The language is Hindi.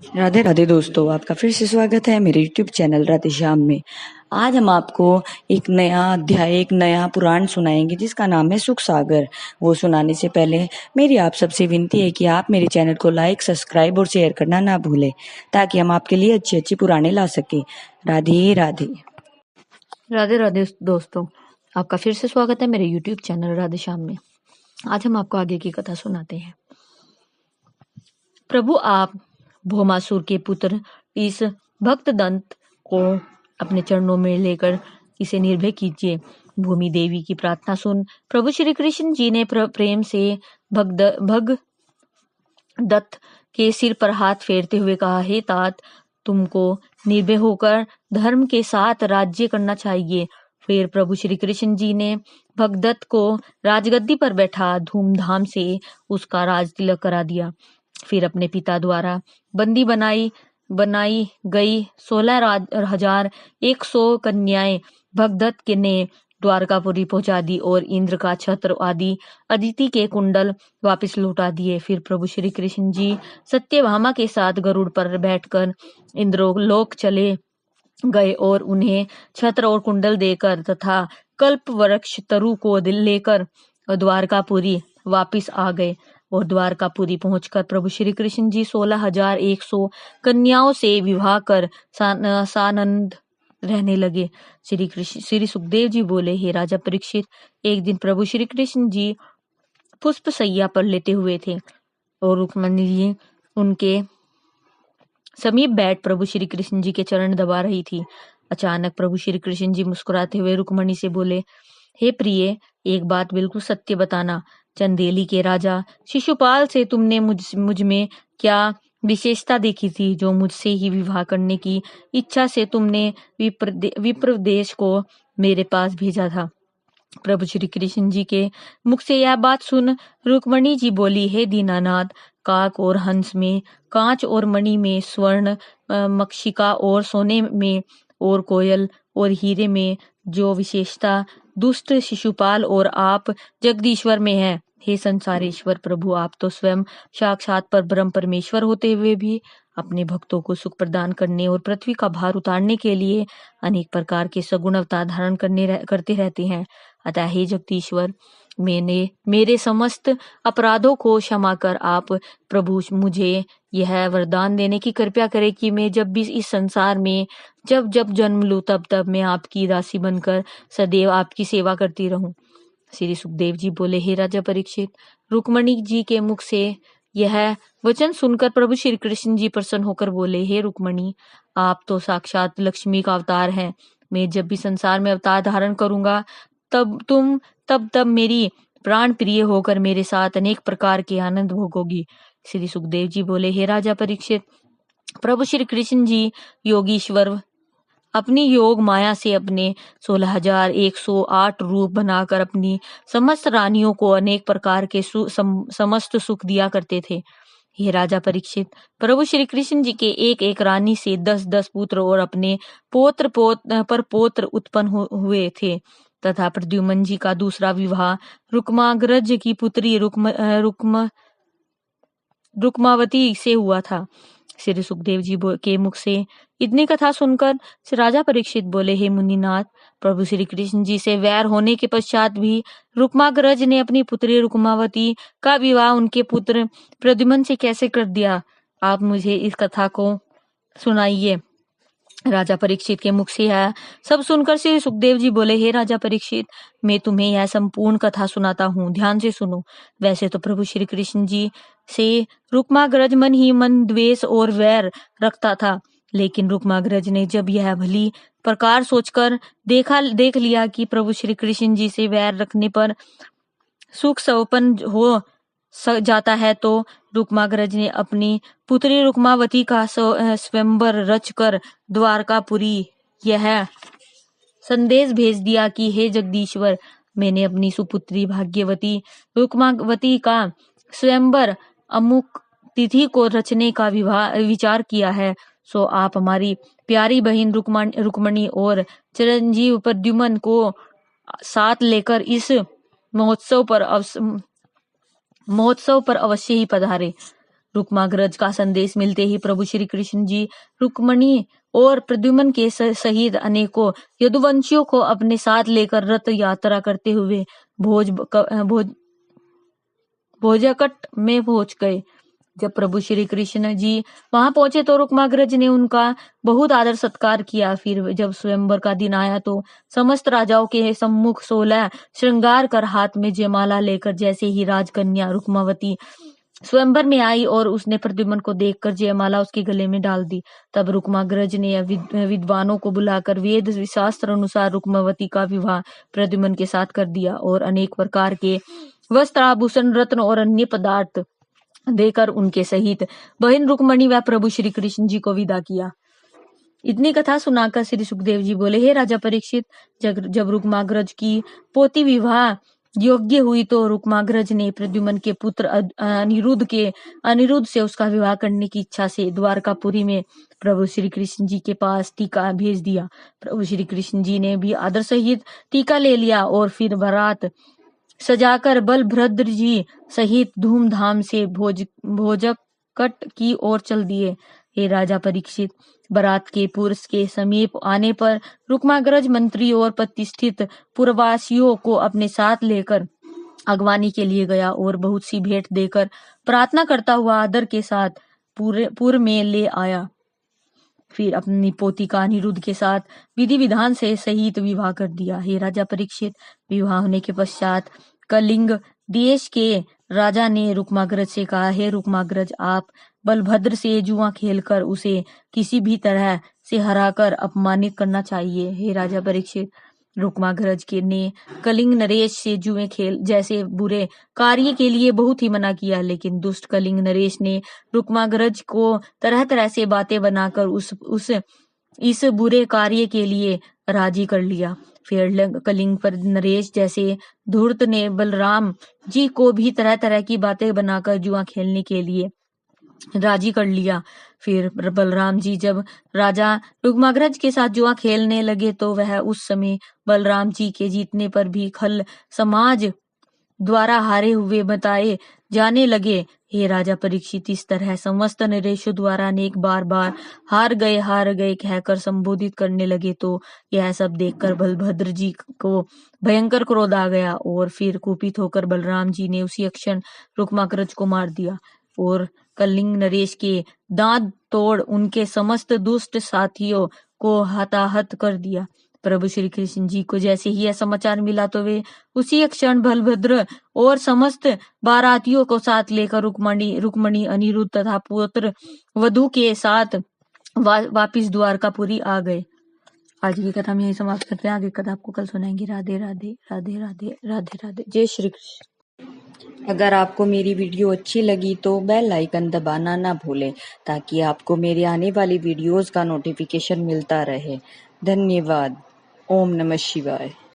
राधे राधे दोस्तों, आपका फिर से स्वागत है मेरे YouTube चैनल राधे श्याम में। आज हम आपको एक नया अध्याय, एक नया पुराण सुनाएंगे जिसका नाम है सुख सागर। वो सुनाने से पहले मेरी आप सबसे विनती है कि आप मेरे चैनल को लाइक, सब्सक्राइब और शेयर करना ना भूलें, ताकि हम आपके लिए अच्छी अच्छी पुराणे ला सके। राधे राधे। राधे राधे दोस्तों, आपका फिर से स्वागत है मेरे YouTube चैनल राधे श्याम में। आज हम आपको आगे की कथा सुनाते हैं। प्रभु, आप भौमासुर के पुत्र इस भक्त दंत को अपने चरणों में लेकर इसे निर्भय कीजिए। भूमि देवी की प्रार्थना सुन प्रभु श्री कृष्ण जी ने प्रेम से भग दत्त के सिर पर हाथ फेरते हुए कहा, हे तात, तुमको निर्भय होकर धर्म के साथ राज्य करना चाहिए। फिर प्रभु श्री कृष्ण जी ने भगदत्त को राजगद्दी पर बैठा धूमधाम से उसका राज तिलक करा दिया। फिर अपने पिता द्वारा बंदी बनाई गई 16,100 कन्याएं भगदत्त के ने द्वारकापुरी पहुंचा दी और इंद्र का छत्र आदि अदिति के कुंडल वापस लौटा दिए। फिर प्रभु श्री कृष्ण जी सत्यभामा के साथ गरुड़ पर बैठकर इंद्रलोक चले गए और उन्हें छत्र और कुंडल देकर तथा कल्प वृक्ष तरु को लेकर द्वारकापुरी वापिस आ गए। और द्वारकापुरी पहुंचकर प्रभु श्री कृष्ण जी 16,100 कन्याओं से विवाह कर सानंद रहने लगे। श्री सुखदेव जी बोले, हे राजा परीक्षित, एक दिन प्रभु श्री कृष्ण जी पुष्प सैया पर लेटे हुए थे और रुक्मणी जी उनके समीप बैठ प्रभु श्री कृष्ण जी के चरण दबा रही थी। अचानक प्रभु श्री कृष्ण जी मुस्कुराते हुए रुक्मणी से बोले, हे प्रिय, एक बात बिल्कुल सत्य बताना। चंदेली के राजा शिशुपाल से तुमने मुझ में क्या विशेषता देखी थी जो मुझसे ही विवाह करने की इच्छा से तुमने विप्रदेश को मेरे पास भेजा था। प्रभु श्री कृष्ण जी के मुख से यह बात सुन रुक्मणी जी बोली, हे दीनानाथ, काक और हंस में, कांच और मणि में, स्वर्ण मक्षिका और सोने में, और कोयल और हीरे में जो विशेषता दुष्ट शिशुपाल और आप जगदीश्वर में है, हे संसारेश्वर प्रभु, आप तो स्वयं साक्षात पर ब्रह्म परमेश्वर होते हुए भी अपने भक्तों को सुख प्रदान करने और पृथ्वी का भार उतारने के लिए अनेक प्रकार के सगुण अवतार धारण करते रहते हैं। अतः हे जगदीश्वर, मेरे समस्त अपराधों को क्षमा कर आप प्रभु मुझे यह वरदान देने की कृपया करें कि मैं जब भी इस संसार में जब जब जन्म लूं तब मैं आपकी दासी बनकर सदैव आपकी सेवा करती रहूं। श्री सुखदेव जी बोले, हे राजा परीक्षित, रुक्मणी जी के मुख से यह वचन सुनकर प्रभु श्री कृष्ण जी प्रसन्न होकर बोले, हे रुक्मणी, आप तो साक्षात लक्ष्मी का अवतार हैं। मैं जब भी संसार में अवतार धारण करूंगा तब मेरी प्राण प्रिय होकर मेरे साथ अनेक प्रकार के आनंद भोगोगी। श्री सुखदेव जी बोले, हे राजा परीक्षित, प्रभु श्री कृष्ण जी योगीश्वर अपनी योग माया से अपने 16,108 रूप बनाकर अपनी समस्त रानियों को अनेक प्रकार के समस्त सुख दिया करते थे। हे राजा परीक्षित, प्रभु श्री कृष्ण जी के एक एक रानी से 10-10 पुत्र और अपने पोत्र उत्पन्न हुए थे तथा प्रद्युम्न जी का दूसरा विवाह रुक्माग्रज की पुत्री रुक्मावती से हुआ था। श्री सुखदेव जी के मुख से इतनी कथा सुनकर राजा परीक्षित बोले, हे मुनिनाथ, प्रभु श्री कृष्ण जी से वैर होने के पश्चात भी रुक्माग्रज ने अपनी पुत्री रुक्मावती का विवाह उनके पुत्र प्रद्युम्न से कैसे कर दिया? आप मुझे इस कथा को सुनाइए। राजा परीक्षित के मुख से यह सब सुनकर श्री सुखदेव जी बोले, हे राजा परीक्षित, मैं तुम्हें यह संपूर्ण कथा सुनाता हूँ, ध्यान से सुनो। वैसे तो प्रभु श्री कृष्ण जी से रुक्माग्रज मन ही मन द्वेष और वैर रखता था, लेकिन रुक्माग्रज ने जब यह भली प्रकार सोचकर देख लिया कि प्रभु श्री कृष्ण जी से वैर रखने पर सुख संपन्न हो जाता है, तो रुक्माग्रज ने अपनी पुत्री रुक्मावती का स्वयंवर रचकर द्वारकापुरी यह संदेश भेज दिया कि हे जगदीश्वर, मैंने अपनी सुपुत्री भाग्यवती रुक्मावती का स्वयंवर अमुक तिथि को रचने का विचार किया है, सो आप हमारी प्यारी बहन रुक्मणी और चिरंजीव प्रद्युम्न को साथ लेकर इस महोत्सव पर अवश्य ही पधारे। रुक्माग्रज का संदेश मिलते ही प्रभु श्री कृष्ण जी रुक्मणी और प्रद्युम्न के सहित अनेकों यदुवंशियों को अपने साथ लेकर रथ यात्रा करते हुए भोजकट में पहुंच गए। जब प्रभु श्री कृष्ण जी वहां पहुंचे तो रुक्माग्रज ने उनका बहुत आदर सत्कार किया। फिर जब स्वयंवर का दिन आया तो समस्त राजाओं के सम्मुख 16 श्रृंगार कर हाथ में जयमाला लेकर जैसे ही राजकन्या रुक्मावती स्वयंवर में आई और उसने प्रद्युम्न को देखकर जयमाला उसके गले में डाल दी, तब रुक्माग्रज ने विद्वानों को बुलाकर वेद शास्त्र अनुसार रुक्मावती का विवाह प्रद्युम्न के साथ कर दिया और अनेक प्रकार के वस्त्र आभूषण रत्न और अन्य पदार्थ देकर उनके सहित बहन रुक्मणी व प्रभु श्री कृष्ण जी को विदा किया। इतनी कथा सुनाकर श्री सुखदेव जी बोले, हे राजा परीक्षित, जब रुक्माग्रज की पोती विवाह योग्य हुई तो रुक्माग्रज ने प्रद्युम्न के पुत्र अनिरुद्ध से उसका विवाह करने की इच्छा से द्वारकापुरी में प्रभु श्री कृष्ण जी के पास टीका भेज दिया। प्रभु श्री कृष्ण जी ने भी आदर सहित टीका ले लिया और फिर बारात सजाकर बलभद्र जी सहित धूमधाम से भोजकट की ओर चल दिए। हे राजा परीक्षित, बारात के पुरुष के समीप आने पर रुक्माग्रज मंत्री और प्रतिष्ठित पुरवासियों को अपने साथ लेकर अगवानी के लिए गया और बहुत सी भेंट देकर प्रार्थना करता हुआ आदर के साथ पुर में ले आया। फिर अपनी पोती का अनिरुद्ध के साथ विधि विधान से सहित विवाह कर दिया। हे राजा परीक्षित, विवाह होने के पश्चात कलिंग देश के राजा ने रुक्माग्रज से कहा, हे रुक्माग्रज, आप बलभद्र से जुआ खेलकर उसे किसी भी तरह से हराकर अपमानित करना चाहिए। हे राजा परीक्षित, रुक्माग्रज ने कलिंग नरेश से जुए खेल जैसे बुरे कार्य के लिए बहुत ही मना किया, लेकिन दुष्ट कलिंग नरेश ने रुक्माग्रज को तरह तरह से बातें बनाकर इस बुरे कार्य के लिए राजी कर लिया। फिर कलिंग पर नरेश जैसे धूर्त ने बलराम जी को भी तरह तरह की बातें बनाकर जुआ खेलने के लिए राजी कर लिया। फिर बलराम जी जब राजा रुक्माग्रज के साथ जुआ खेलने लगे तो वह उस समय बलराम जी के जीतने पर भी खल समाज द्वारा हारे हुए बताए जाने लगे। हे राजा परीक्षित, इस तरह समस्त नरेशों द्वारा अनेक बार हार गए कहकर संबोधित करने लगे तो यह सब देखकर बलभद्र जी को भयंकर क्रोध आ गया और फिर कुपित होकर बलराम जी ने उसी क्षण रुक्माग्रज को मार दिया और कलिंग नरेश के दांत तोड़ उनके समस्त दुष्ट साथियों को हताहत कर दिया। प्रभु श्री कृष्ण जी को जैसे ही यह समाचार मिला तो वे उसी क्षण बलभद्र और समस्त बारातियों को साथ लेकर रुक्मणी अनिरुद्ध तथा पुत्र वधु के साथ वापिस द्वारकापुरी आ गए। आज की कथा में यही समाप्त करते हैं। आगे कथा आपको कल सुनाएंगे। राधे राधे राधे राधे राधे राधे। जय श्री कृष्ण। अगर आपको मेरी वीडियो अच्छी लगी तो बेल आइकन दबाना ना भूलें ताकि आपको मेरे आने वाली वीडियोस का नोटिफिकेशन मिलता रहे। धन्यवाद। ओम नमः शिवाय।